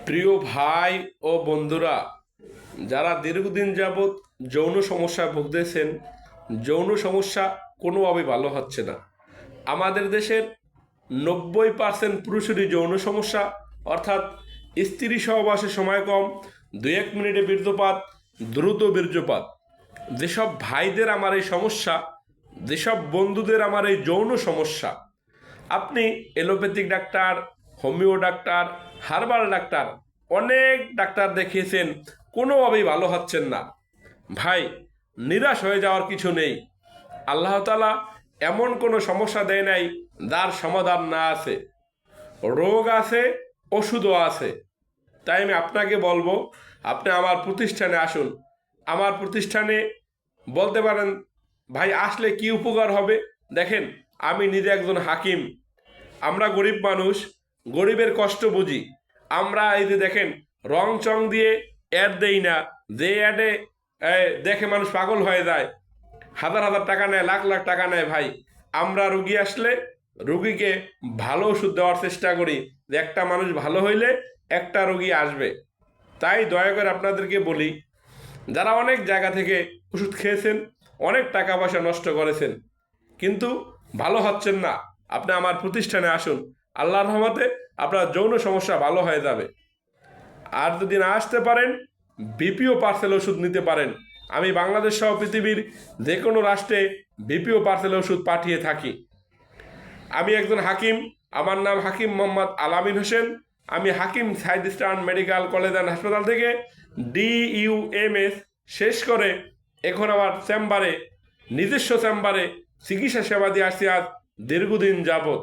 প্রিয় ভাই ও বন্ধুরা, যারা দীর্ঘদিন যাবৎ যৌন সমস্যায় ভুগতেছেন, যৌন সমস্যা কোনোভাবে ভালো হচ্ছে না। আমাদের দেশের 90% পুরুষেরই যৌন সমস্যা, অর্থাৎ স্ত্রী সহবাসের সময় কম, 2-1 মিনিটে বীর্যপাত, দ্রুত বীর্যপাত। যেসব ভাইদের আমার এই সমস্যা, যেসব বন্ধুদের আমার এই যৌন সমস্যা, আপনি allopathic doctor, homeo doctor, herbal doctor, অনেক ডাক্তার দেখিয়েছেন, কোনোভাবেই ভালো হচ্ছেন না। ভাই, নিরাশ হয়ে যাওয়ার কিছু নেই। আল্লাহ তাআলা এমন কোনো সমস্যা দেয় নাই যার সমাধান না আছে। রোগ আছে, ওষুধও আছে। তাই আমি আপনাকে বলবো, আপনি আমার প্রতিষ্ঠানে আসুন। আমার প্রতিষ্ঠানে বলতে পারেন, ভাই আসলে কি উপকার হবে? দেখেন, আমি নিজে একজন হাকিম। আমরা গরিব মানুষ, গরিবের কষ্ট বুঝি। আমরা এই যে দেখেন, রং চং দিয়ে অ্যাড দেই না, যে অ্যাডে দেখে মানুষ পাগল হয়ে যায়, হাজার হাজার টাকা নেয়, লাখ লাখ টাকা নেয়। ভাই, আমরা রুগী আসলে রুগীকে ভালো ওষুধ দেওয়ার চেষ্টা করি, যে একটা মানুষ ভালো হইলে একটা রুগী আসবে। তাই দয়া করে আপনাদেরকে বলি, যারা অনেক জায়গা থেকে ওষুধ খেয়েছেন, অনেক টাকা পয়সা নষ্ট করেছেন, কিন্তু ভালো হচ্ছেন না, আপনি আমার প্রতিষ্ঠানে আসুন। আল্লাহর রহমতে আপনার যৌন সমস্যা ভালো হয়ে যাবে। আর যদি না আসতে পারেন, বিপিও পার্সেল ওষুধ নিতে পারেন। আমি বাংলাদেশ সহ পৃথিবীর যে কোনো রাষ্ট্রে বিপিও পার্সেল ওষুধ পাঠিয়ে থাকি। আমি একজন হাকিম। আমার নাম হাকিম মোহাম্মদ আলামিন হোসেন। আমি Hakim Said eastern medical college and হাসপাতাল থেকে DUMS শেষ করে এখন আমার চেম্বারে, নিজস্ব চেম্বারে চিকিৎসা সেবা দিয়ে আসছি আজ দীর্ঘদিন যাবৎ।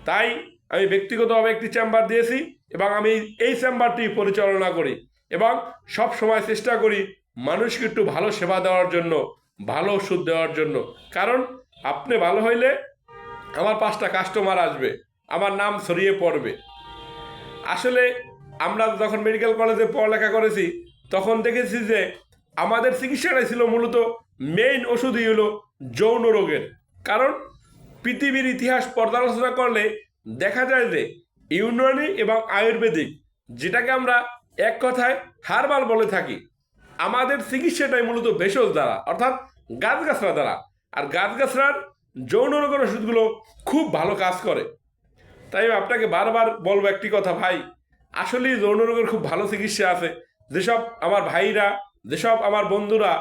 তাই আমি ব্যক্তিগতভাবে একটি চেম্বার দিয়েছি এবং আমি এই চেম্বারটি পরিচালনা করি এবং সব সময় চেষ্টা করি মানুষকে একটু ভালো সেবা দেওয়ার জন্য, ভালো ওষুধ দেওয়ার জন্য। কারণ আপনি ভালো হইলে আমার 5টা কাস্টমার আসবে, আমার নাম ছড়িয়ে পড়বে। আসলে আমরা যখন মেডিকেল কলেজে পড়ালেখা করেছি, তখন দেখেছি যে আমাদের চিকিৎসাটাই ছিল মূলত মেইন ওষুধই হলো যৌন রোগের। কারণ পৃথিবীর ইতিহাস পর্যালোচনা করলে দেখা যায় যে ইউনানি এবং আয়ুর্বেদিক, যেটাকে আমরা এক কথায় হার্বাল বলে থাকি, আমাদের চিকিৎসাটাই মূলত ভেষজ দ্বারা, অর্থাৎ গাছগাছরা দ্বারা। আর গাছগাছরার যৌন রোগের ওষুধগুলো খুব ভালো কাজ করে। তাই আমি আপনাকে বারবার বলবো একটি কথা, ভাই, আসলেই যৌন রোগের খুব ভালো চিকিৎসা আছে। যেসব আমার ভাইরা, যেসব আমার বন্ধুরা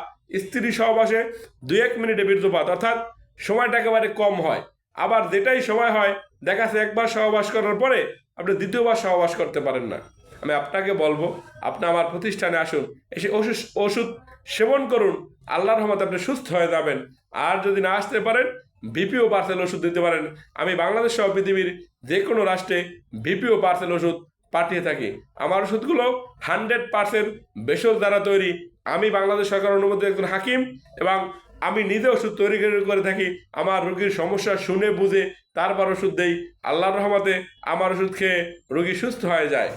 স্ত্রী সহবাসে 2-1 মিনিটে বীর্যপাত, অর্থাৎ সময়টা একেবারে কম হয়, আবার যেটাই সময় হয় দেখা যাচ্ছে একবার সহবাস করার পরে আপনি দ্বিতীয়বার সহবাস করতে পারেন না। আমি আপনাকে বলবো, আপনি আমার প্রতিষ্ঠানে আসুন, এসে ওষুধ সেবন করুন। আল্লাহর রহমতে আপনি সুস্থ হয়ে যাবেন। আর যদি না আসতে পারেন, বিপিও পার্সেল ওষুধ দিতে পারেন। আমি বাংলাদেশ সহ পৃথিবীর যে কোনো রাষ্ট্রে বিপিও পার্সেল ওষুধ পাঠিয়ে থাকি। আমার ওষুধগুলো 100% ভেষজ দ্বারা তৈরি। আমি বাংলাদেশ সরকার অনুমোদিত একজন হাকিম এবং আমি নিজে ওষুধ তৈরি করে থাকি। আমার রোগীর সমস্যা শুনে বুঝে তারপর ওষুধ দেই। আল্লাহর রহমতে আমার ওষুধ খেয়ে রোগী সুস্থ হয়ে যায়।